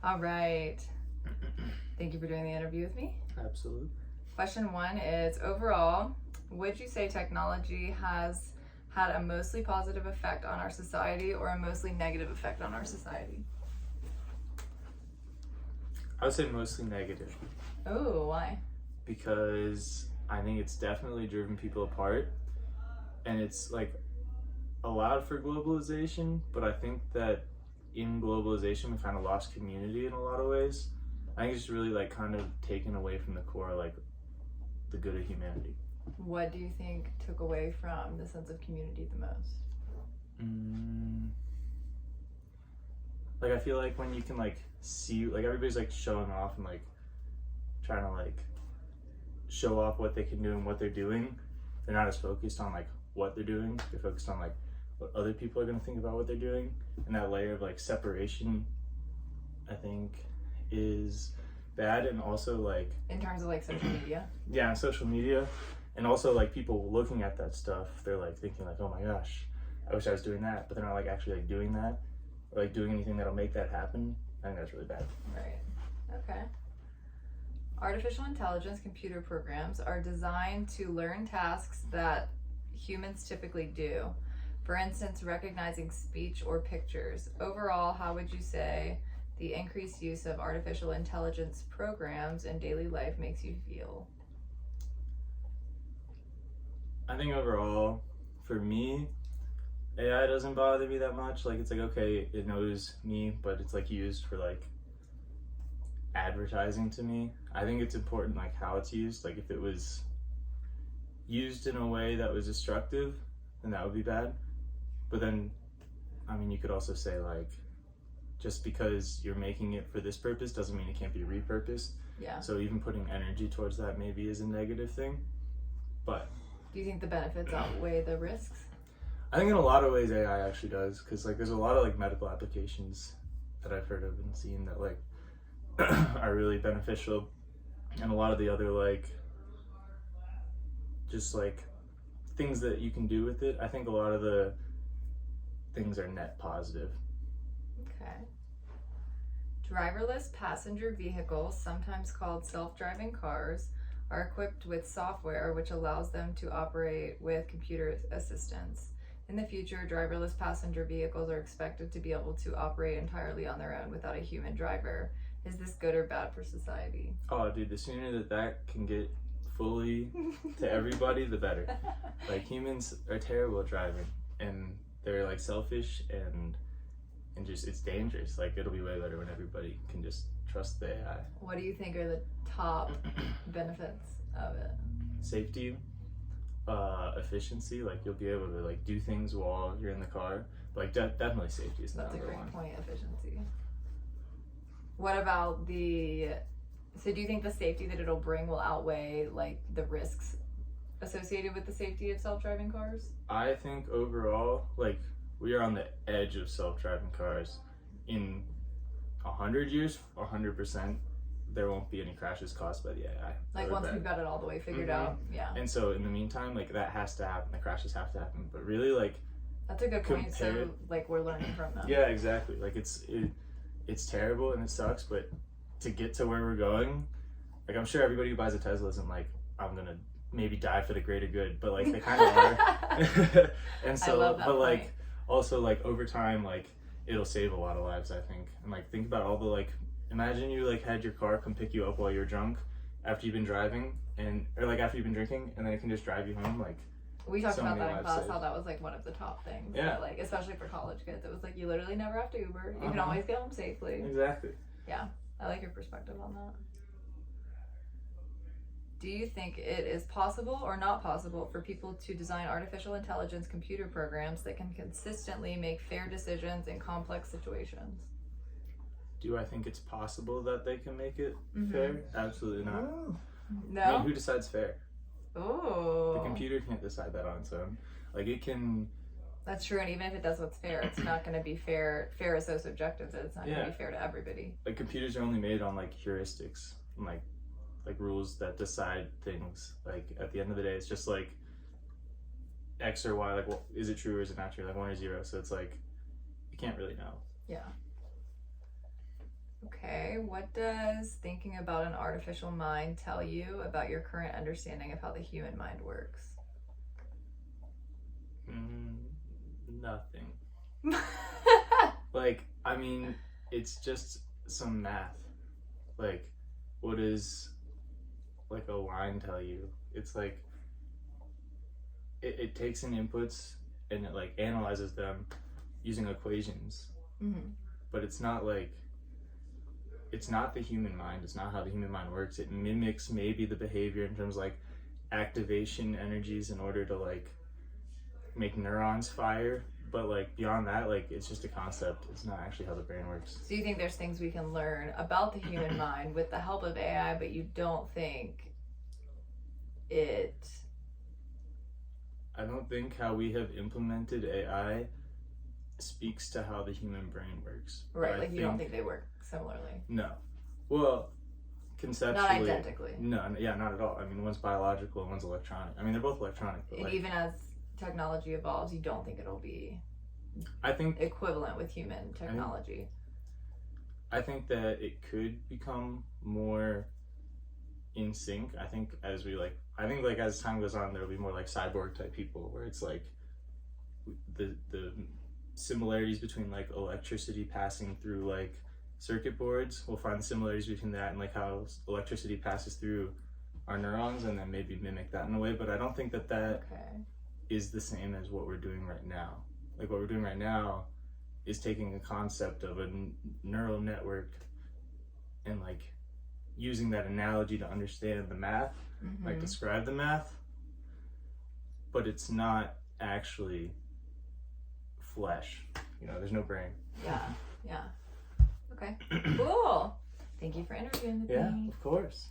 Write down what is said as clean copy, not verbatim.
All right. Thank you for doing the interview with me. Absolutely. Question 1 is, overall, would you say technology has had a mostly positive effect on our society or a mostly negative effect on our society? I would say mostly negative Oh, why? because I think it's definitely driven people apart, and it's like allowed for globalization, but I think that in globalization we kind of lost community in a lot of ways. I think it's really like kind of taken away from the core, like the good of humanity. What do you think took away from the sense of community the most? Like I feel like when you can like see, like everybody's like showing off and like trying to like show off what they can do and what they're doing, they're not as focused on like what they're doing. They're focused on like what other people are going to think about what they're doing, and that layer of like separation I think is bad. And also like In terms of like social media? yeah, on social media, and also like people looking at that stuff, they're like thinking like, oh my gosh, I wish I was doing that, but they're not like actually like doing that or like doing anything that'll make that happen. I think that's really bad. Right. Okay. Artificial intelligence computer programs are designed to learn tasks that humans typically do. For instance, recognizing speech or pictures. Overall, how would you say the increased use of artificial intelligence programs in daily life makes you feel? I think overall, for me, AI doesn't bother me that much. Like it's like, okay, it knows me, but it's like used for like advertising to me. I think it's important like how it's used. Like if it was used in a way that was destructive, then that would be bad. But then, I mean, you could also say like, just because you're making it for this purpose doesn't mean it can't be repurposed. Yeah. So even putting energy towards that maybe is a negative thing. But Do you think the benefits outweigh the risks? I think in a lot of ways AI actually does, because like there's a lot of like medical applications that I've heard of and seen that like are really beneficial, and a lot of the other like just like things that you can do with it, I think a lot of the things are net positive. Okay. Driverless passenger vehicles, sometimes called self-driving cars, are equipped with software which allows them to operate with computer assistance. In the future, driverless passenger vehicles are expected to be able to operate entirely on their own without a human driver. Is this good or bad for society? Oh, dude, the sooner that that can get fully to everybody, the better. Like humans are terrible at driving, and they're like selfish and just it's dangerous. Like it'll be way better when everybody can just trust the AI. What do you think are the top benefits of it? Safety, efficiency. Like you'll be able to like do things while you're in the car. But like definitely safety is the That's a number great one. point, efficiency. What about so do you think the safety that it'll bring will outweigh like the risks associated with the safety of self-driving cars? I think overall, like we are on the edge of self-driving cars. In 100 years, 100%, there won't be any crashes caused by the AI. Like once we've got it all the way figured out, yeah. And so in the meantime, like that has to happen. The crashes have to happen. But really, like That's a good point. So compared- like we're learning from them. yeah, exactly. Like it's terrible and it sucks, but to get to where we're going, like I'm sure everybody who buys a Tesla isn't like, I'm gonna maybe die for the greater good, but like they kind of are. And so, I love that but like point. also like over time, like it'll save a lot of lives, I think. And like think about all the like, imagine you like had your car come pick you up while you're drunk after you've been driving, and or like after you've been drinking, and then it can just drive you home. Like We talked so about many that in lives class, saved. how that was like one of the top things. Yeah. That, like especially for college kids, it was like you literally never have to Uber. You can Uh-huh. always get home safely. exactly. I like your perspective on that. Do you think it is possible or not possible for people to design artificial intelligence computer programs that can consistently make fair decisions in complex situations? Do I think it's possible that they can make it Mhm. fair? Absolutely not. No? I mean, who decides fair? Oh. The computer can't decide that on its own. Like it can. That's true, and even if it does what's fair, it's not going to be fair. Fair is so subjective that it's not going Yeah. to be fair to everybody. Like computers are only made on like heuristics and like rules that decide things. Like at the end of the day, it's just like X or Y. Like, well, is it true or is it not true? Like 1 or 0. So it's like you can't really know. Yeah. Okay. What does thinking about an artificial mind tell you about your current understanding of how the human mind works? Nothing. Like, I mean, it's just some math. Like, what does like a line tell you? It's like it takes in inputs and it like analyzes them using equations. Mm-hmm. But it's not like, it's not the human mind. It's not how the human mind works. It mimics maybe the behavior in terms of like activation energies in order to like make neurons fire. But like beyond that, like it's just a concept. It's not actually how the brain works. So you think there's things we can learn about the human mind with the help of AI, but you don't think I don't think how we have implemented AI speaks to how the human brain works. right? But Like you don't think they work similarly? No. Well, conceptually. Not identically. No, yeah, not at all. I mean, one's biological and one's electronic. I mean, they're both electronic. But And like, even as technology evolves, you don't think it'll be I think equivalent with human technology? I think that it could become more in sync. I think as time goes on, there'll be more like cyborg type people where it's like the similarities between like electricity passing through like circuit boards. We'll find the similarities between that and like how electricity passes through our neurons, and then maybe mimic that in a way. But I don't think that Okay. is the same as what we're doing right now. Like what we're doing right now is taking a concept of a neural network and like using that analogy to understand the math, Mm-hmm. like describe the math, but it's not actually flesh. You know, there's no brain. Yeah. Okay. Cool. Thank you for interviewing with Yeah, me. of course.